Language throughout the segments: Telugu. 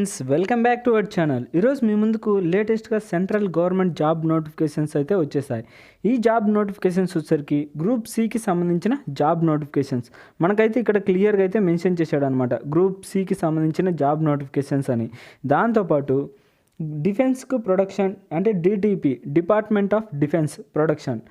Friends welcome back to our channel. ఈరోజు మీ ముందుకు లేటెస్ట్గా సెంట్రల్ గవర్నమెంట్ జాబ్ నోటిఫికేషన్స్ అయితే వచ్చేసాయి. ఈ జాబ్ నోటిఫికేషన్స్ వచ్చేసరికి గ్రూప్ సికి సంబంధించిన జాబ్ నోటిఫికేషన్స్ మనకైతే ఇక్కడ క్లియర్గా అయితే మెన్షన్ చేశాడు అనమాట. గ్రూప్ సికి సంబంధించిన జాబ్ నోటిఫికేషన్స్ అని. దాంతోపాటు డిఫెన్స్కు ప్రొడక్షన్ అంటే DTP, department of defence production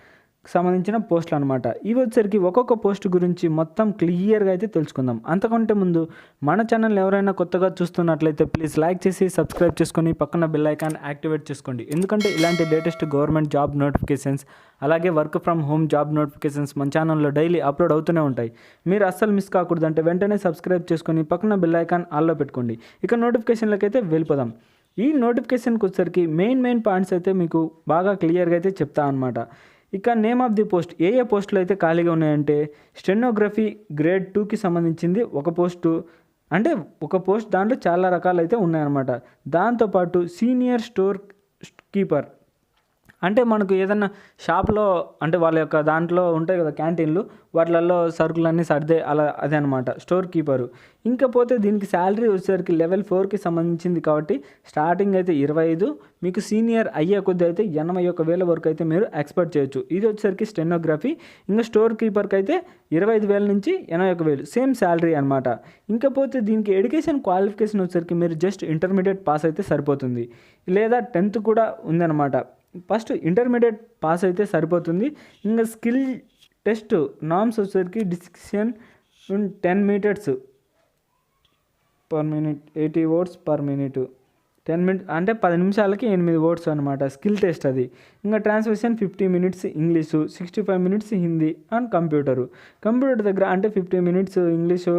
సంబంధించిన పోస్టులు అనమాట. ఇవి వచ్చేసరికి ఒక్కొక్క పోస్ట్ గురించి మొత్తం క్లియర్గా అయితే తెలుసుకుందాం. అంతకంటే ముందు మన ఛానల్ ఎవరైనా కొత్తగా చూస్తున్నట్లయితే ప్లీజ్ లైక్ చేసి సబ్స్క్రైబ్ చేసుకొని పక్కన బెల్ ఐకాన్ యాక్టివేట్ చేసుకోండి. ఎందుకంటే ఇలాంటి లేటెస్ట్ గవర్నమెంట్ జాబ్ నోటిఫికేషన్స్ అలాగే work from home job notifications మన ఛానల్లో డైలీ అప్లోడ్ అవుతూనే ఉంటాయి. మీరు అస్సలు మిస్ కాకూడదంటే వెంటనే సబ్స్క్రైబ్ చేసుకొని పక్కన బెల్ ఐకాన్ ఆల్లో పెట్టుకోండి. ఇక నోటిఫికేషన్లకి అయితే వెళ్ళిపోదాం. ఈ నోటిఫికేషన్కి వచ్చేసరికి మెయిన్ పాయింట్స్ అయితే మీకు బాగా క్లియర్గా అయితే చెప్తా అనమాట. ఇక నేమ్ ఆఫ్ ది పోస్ట్, ఏ పోస్టులు అయితే ఖాళీగా ఉన్నాయంటే స్టెనోగ్రఫీ గ్రేడ్ 2కి సంబంధించింది ఒక పోస్టు, అంటే ఒక పోస్ట్ దాంట్లో చాలా రకాలు అయితే ఉన్నాయన్నమాట. దాంతోపాటు సీనియర్ స్టోర్ కీపర్, అంటే మనకు ఏదన్నా షాప్లో అంటే వాళ్ళ యొక్క దాంట్లో ఉంటాయి కదా క్యాంటీన్లు, వాటిలలో సరుకులన్నీ సర్దే అలా అదే అనమాట స్టోర్ కీపరు. ఇంకపోతే దీనికి శాలరీ వచ్చేసరికి లెవెల్ 4కి సంబంధించింది కాబట్టి స్టార్టింగ్ అయితే 25, మీకు సీనియర్ అయ్యే కొద్ది అయితే 81,000 వరకు అయితే మీరు ఎక్స్పెక్ట్ చేయొచ్చు. ఇది వచ్చేసరికి స్టెనోగ్రఫీ. ఇంకా స్టోర్ కీపర్కి అయితే 25,000 నుంచి 81,000 సేమ్ శాలరీ అనమాట. ఇంకపోతే దీనికి ఎడ్యుకేషన్ క్వాలిఫికేషన్ వచ్చేసరికి మీరు జస్ట్ ఇంటర్మీడియట్ పాస్ అయితే సరిపోతుంది, లేదా 10th కూడా ఉందన్నమాట. ఫస్ట్ ఇంటర్మీడియట్ పాస్ అయితే సరిపోతుంది. ఇంకా స్కిల్ టెస్ట్ నామ్స్ వచ్చేసరికి discussion 10 meters per minute, 80 words per minute, 10 minutes అంటే 10 నిమిషాలకి 8 words అనమాట స్కిల్ టెస్ట్ అది. ఇంకా translation 50 minutes English, 65 minutes Hindi and computer దగ్గర అంటే 50 minutes ఇంగ్లీషు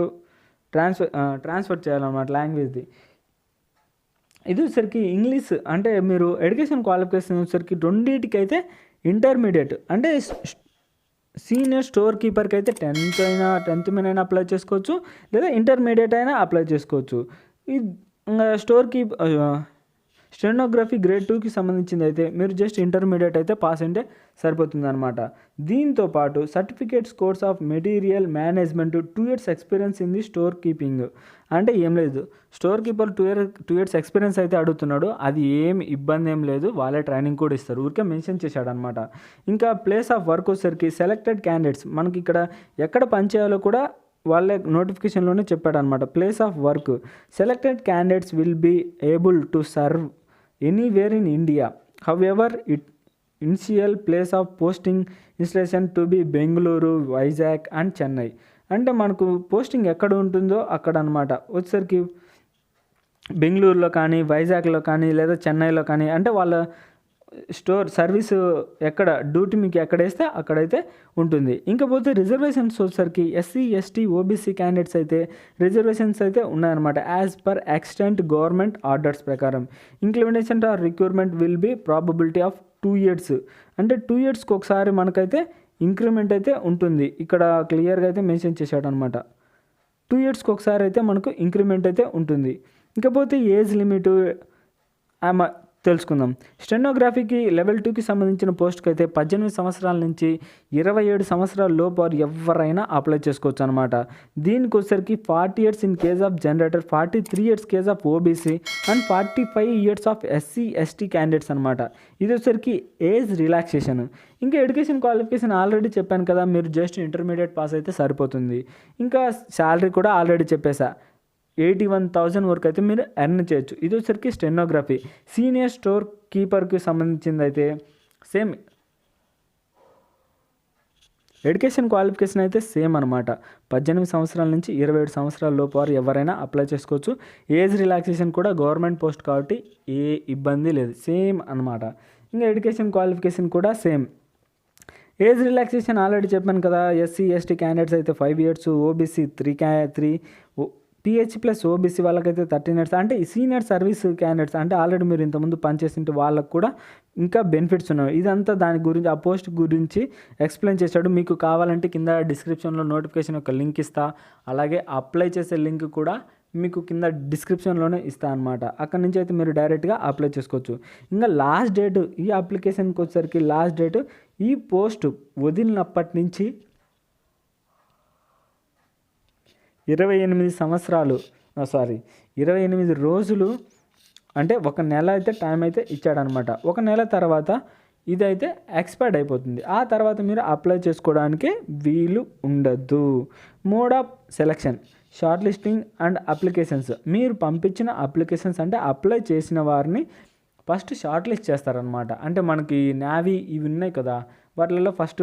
ట్రాన్స్ఫర్ చేయాలన్నమాట లాంగ్వేజ్ది. ఇది వచ్చేసరికి ఇంగ్లీష్ అంటే మీరు ఎడ్యుకేషన్ క్వాలిఫికేషన్ వచ్చేసరికి రెండింటికి అయితే ఇంటర్మీడియట్, అంటే సీనియర్ స్టోర్ కీపర్కి అయితే 10th మీద అప్లై చేసుకోవచ్చు, లేదా ఇంటర్మీడియట్ అయినా అప్లై చేసుకోవచ్చు. ఈ స్టెనోగ్రఫీ గ్రేడ్ 2కి సంబంధించింది అయితే మీరు జస్ట్ ఇంటర్మీడియట్ అయితే పాస్ అంటే సరిపోతుంది అనమాట. దీంతో పాటు certificates course of material management 2 years experience in the store keeping, అంటే ఏం లేదు స్టోర్ కీపర్ 2 years ఎక్స్పీరియన్స్ అయితే అడుగుతున్నాడు. అది ఏమి ఇబ్బంది ఏం లేదు, వాళ్ళే ట్రైనింగ్ కూడా ఇస్తారు, ఊరికే మెన్షన్ చేశాడు అనమాట. ఇంకా ప్లేస్ ఆఫ్ వర్క్ వచ్చేసరికి సెలెక్టెడ్ క్యాండిడేట్స్, మనకి ఇక్కడ ఎక్కడ పనిచేయాలో కూడా వాళ్ళే నోటిఫికేషన్లోనే చెప్పాడు అనమాట. Place of work selected candidates will be able to serve anywhere in India, however it initial place of posting installation to be Bengaluru, Vizag and Chennai, అంటే మనకు పోస్టింగ్ ఎక్కడ ఉంటుందో అక్కడ అనమాట. వచ్చేసరికి బెంగళూరులో కానీ, వైజాగ్లో కానీ, లేదా చెన్నైలో కానీ, అంటే వాళ్ళ స్టోర్ సర్వీసు ఎక్కడ డ్యూటీ మీకు ఎక్కడ వేస్తే అక్కడైతే ఉంటుంది. ఇంకపోతే రిజర్వేషన్స్ వచ్చేసరికి SC, ST, OBC క్యాండిడేట్స్ అయితే రిజర్వేషన్స్ అయితే ఉన్నాయన్నమాట. As per extent government orders ప్రకారం implementation or recruitment will be probability of 2 years, అంటే 2 yearsకి ఒకసారి మనకైతే ఇంక్రిమెంట్ అయితే ఉంటుంది. ఇక్కడ క్లియర్గా అయితే మెన్షన్ చేశాడు అనమాట. 2 yearsకి ఒకసారి అయితే మనకు ఇంక్రిమెంట్ అయితే ఉంటుంది. ఇకపోతే ఏజ్ లిమిట్ తెలుసుకుందాం. స్టెనోగ్రఫీకి లెవెల్ 2కి సంబంధించిన పోస్ట్కి అయితే 18 సంవత్సరాల నుంచి 27 సంవత్సరాల లోపు ఎవరైనా అప్లై చేసుకోవచ్చు అనమాట. దీనికి వచ్చేసరికి 40 years in case of generator, 43 years case of OBC and 45 years of SC, ST candidates అనమాట. ఇది వచ్చేసరికి ఏజ్ రిలాక్సేషన్. ఇంకా ఎడ్యుకేషన్ క్వాలిఫికేషన్ ఆల్రెడీ చెప్పాను కదా, మీరు జస్ట్ ఇంటర్మీడియట్ పాస్ అయితే సరిపోతుంది. ఇంకా శాలరీ కూడా ఆల్రెడీ చెప్పేసా, 81,000 వరకు అయితే మీరు ఎర్న్ చేయొచ్చు. ఇది వచ్చేసరికి స్టెనోగ్రఫీ. సీనియర్ స్టోర్ కీపర్కి సంబంధించింది అయితే సేమ్ ఎడ్యుకేషన్ క్వాలిఫికేషన్ అయితే సేమ్ అనమాట. 18 సంవత్సరాల నుంచి 27 సంవత్సరాల లోపు వారు ఎవరైనా అప్లై చేసుకోవచ్చు. ఏజ్ రిలాక్సేషన్ కూడా గవర్నమెంట్ పోస్ట్ కాబట్టి ఏ ఇబ్బంది లేదు, సేమ్ అనమాట. ఇంకా ఎడ్యుకేషన్ క్వాలిఫికేషన్ కూడా సేమ్. ఏజ్ రిలాక్సేషన్ ఆల్రెడీ చెప్పాను కదా, SC, ST క్యాండిడేట్స్ అయితే 5 years, OBC 3, PH plus OBC వాళ్ళకైతే 13 years, అంటే ఈ సీనియర్ సర్వీస్ క్యాండిడేట్స్ అంటే ఆల్రెడీ మీరు ఇంతకుముందు పనిచేసింటే వాళ్ళకు కూడా ఇంకా బెనిఫిట్స్ ఉన్నాయి. ఇదంతా దాని గురించి ఆ పోస్ట్ గురించి ఎక్స్ప్లెయిన్ చేశాడు. మీకు కావాలంటే కింద డిస్క్రిప్షన్లో నోటిఫికేషన్ యొక్క లింక్ ఇస్తా, అలాగే అప్లై చేసే లింక్ కూడా మీకు కింద డిస్క్రిప్షన్లోనే ఇస్తా అనమాట. అక్కడ నుంచి అయితే మీరు డైరెక్ట్గా అప్లై చేసుకోవచ్చు. ఇంకా లాస్ట్ డేట్ ఈ అప్లికేషన్కి వచ్చేసరికి లాస్ట్ డేట్ ఈ పోస్ట్ వదిలినప్పటి నుంచి 28 సంవత్సరాలు సారీ 28 రోజులు అంటే ఒక నెల అయితే టైం అయితే ఇచ్చాడనమాట. ఒక నెల తర్వాత ఇదైతే ఎక్స్పైర్డ్ అయిపోతుంది. ఆ తర్వాత మీరు అప్లై చేసుకోవడానికి వీలు ఉండదు. Mode of selection, short listing and applications. మీరు పంపించిన అప్లికేషన్స్ అంటే అప్లై చేసిన వారిని ఫస్ట్ షార్ట్ లిస్ట్ చేస్తారనమాట. అంటే మనకి నావీ ఇవి ఉన్నాయి కదా, వాటిలలో ఫస్ట్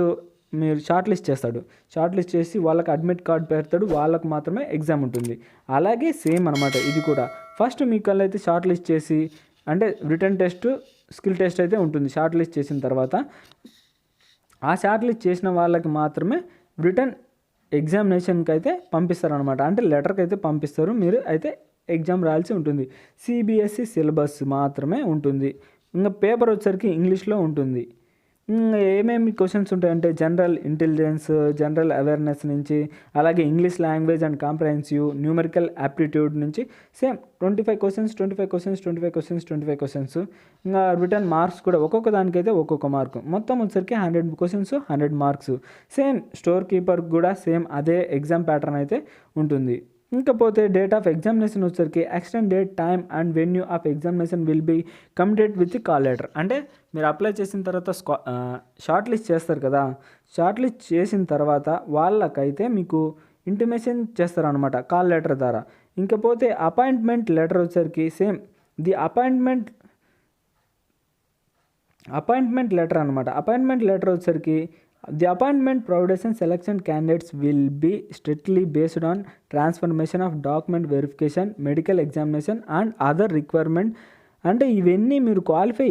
మీరు షార్ట్ లిస్ట్ చేస్తాడు. షార్ట్ లిస్ట్ చేసి వాళ్ళకి అడ్మిట్ కార్డ్ పెడతాడు, వాళ్ళకు మాత్రమే ఎగ్జామ్ ఉంటుంది. అలాగే సేమ్ అనమాట ఇది కూడా. ఫస్ట్ మీకు అయితే షార్ట్ లిస్ట్ చేసి అంటే రిటర్న్ టెస్ట్, స్కిల్ టెస్ట్ అయితే ఉంటుంది. షార్ట్ లిస్ట్ చేసిన తర్వాత ఆ షార్ట్ లిస్ట్ చేసిన వాళ్ళకి మాత్రమే రిటర్న్ ఎగ్జామినేషన్కి అయితే పంపిస్తారనమాట. అంటే లెటర్కి అయితే పంపిస్తారు, మీరు అయితే ఎగ్జామ్ రాయాల్సి ఉంటుంది. సిబిఎస్ఈ సిలబస్ మాత్రమే ఉంటుంది. ఇంకా పేపర్ వచ్చేసరికి ఇంగ్లీష్లో ఉంటుంది. ఏమేమి క్వశ్చన్స్ ఉంటాయంటే జనరల్ ఇంటెలిజెన్స్, జనరల్ అవేర్నెస్ నుంచి, అలాగే English language and comprehensive, numerical aptitude నుంచి same 25 questions 25 questions 25 questions 25 questions. ఇంకా రిటర్న్ మార్క్స్ కూడా ఒక్కొక్క దానికైతే ఒక్కొక్క మార్కు. మొత్తం వచ్చేసరికి 100 questions 100 marks. Same store keeper కూడా సేమ్ అదే ఎగ్జామ్ ప్యాటర్న్ అయితే ఉంటుంది. ఇంకపోతే డేట్ ఆఫ్ ఎగ్జామినేషన్ వచ్చేసరికి extend date, time and venue of examination will be communicate with call letter. అంటే మీరు అప్లై చేసిన తర్వాత షార్ట్ లిస్ట్ చేస్తారు కదా, షార్ట్ లిస్ట్ చేసిన తర్వాత వాళ్ళకైతే మీకు ఇంటిమేషన్ చేస్తారనమాట కాల్ లెటర్ ద్వారా. ఇంకపోతే అపాయింట్మెంట్ లెటర్ వచ్చేసరికి సేమ్ ది అపాయింట్మెంట్ లెటర్ అనమాట. అపాయింట్మెంట్ లెటర్ వచ్చేసరికి the appointment providence selection candidates will be strictly based on transformation of document verification, medical examination and other requirement. అంటే ఇవన్నీ మీరు క్వాలిఫై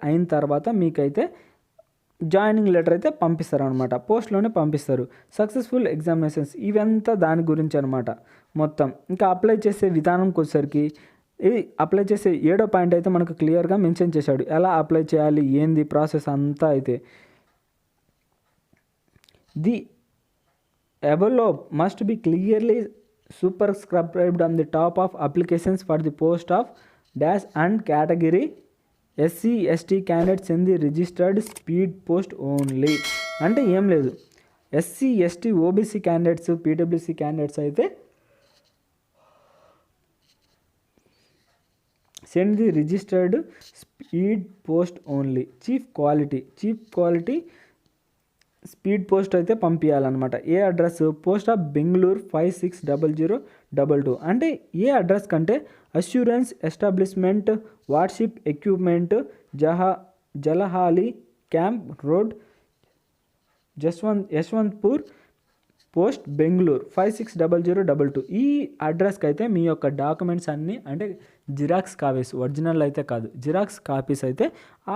అయిన తర్వాత మీకైతే జాయినింగ్ లెటర్ అయితే పంపిస్తారనమాట. పోస్ట్లోనే పంపిస్తారు. సక్సెస్ఫుల్ ఎగ్జామినేషన్స్ ఇవంతా దాని గురించి అనమాట మొత్తం. ఇంకా అప్లై చేసే విధానంకి వచ్చేసరికి ఇది అప్లై చేసే 7వ పాయింట్ అయితే మనకు క్లియర్గా మెన్షన్ చేశాడు. ఎలా అప్లై చేయాలి, ఏంది ప్రాసెస్ అంతా అయితే. The envelope must be clearly superscribed on the top of applications for the post of dash and category SC/ST candidates in the registered speed post only. అంటే ఏం లేదు, SC/ST OBC candidates, PWC candidates అయితే send the registered speed post only. Chief quality speed post అయితే పంపించాలన్నమాట. ఏ అడ్రస్? Post of Bengaluru 560022. అంటే ఏ అడ్రస్ కంటే assurance establishment, warship equipment, Jalahalli camp road, Yeshwanthpur post Bengaluru 560022. ఈ అడ్రస్కి అయితే మీ యొక్క డాక్యుమెంట్స్ అన్నీ అంటే జిరాక్స్ కాపీస్, ఒరిజినల్ అయితే కాదు, జిరాక్స్ కాపీస్ అయితే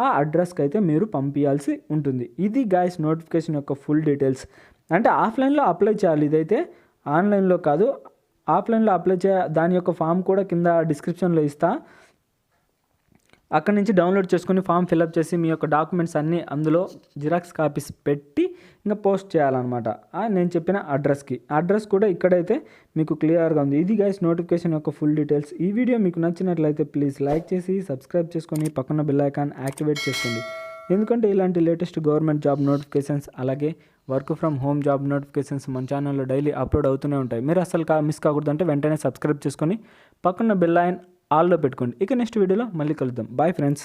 ఆ అడ్రస్కి అయితే మీరు పంపించాల్సి ఉంటుంది. ఇది గైస్ నోటిఫికేషన్ యొక్క ఫుల్ డీటెయిల్స్. అంటే ఆఫ్లైన్లో అప్లై చేయాలి, ఇదైతే ఆన్లైన్లో కాదు. ఆఫ్లైన్లో అప్లై దాని యొక్క ఫామ్ కూడా కింద డిస్క్రిప్షన్లో ఇస్తా. అక్కడి నుంచి డౌన్లోడ్ చేసుకొని ఫామ్ ఫిల్అప్ చేసి మీ యొక్క డాక్యుమెంట్స్ అన్నీ అందులో జిరాక్స్ కాపీస్ పెట్టి ఇంకా పోస్ట్ చేయాలన్నమాట నేను చెప్పిన అడ్రస్కి. అడ్రస్ కూడా ఇక్కడైతే మీకు క్లియర్గా ఉంది. ఇది గైస్ నోటిఫికేషన్ యొక్క ఫుల్ డీటెయిల్స్. ఈ వీడియో మీకు నచ్చినట్లయితే ప్లీజ్ లైక్ చేసి సబ్స్క్రైబ్ చేసుకొని పక్కన బెల్ ఐకాన్ యాక్టివేట్ చేసుకోండి. ఎందుకంటే ఇలాంటి లేటెస్ట్ గవర్నమెంట్ జాబ్ నోటిఫికేషన్స్ అలాగే work from home job notifications మన ఛానల్లో డైలీ అప్లోడ్ అవుతూనే ఉంటాయి. మీరు అసలు మిస్ కాకూడదంటే వెంటనే సబ్స్క్రైబ్ చేసుకొని పక్కన బెల్ ఐకాన్ ఆల్లో పెట్టుకోండి. ఇక నెక్స్ట్ వీడియోలో మళ్ళీ కలుద్దాం. Bye friends.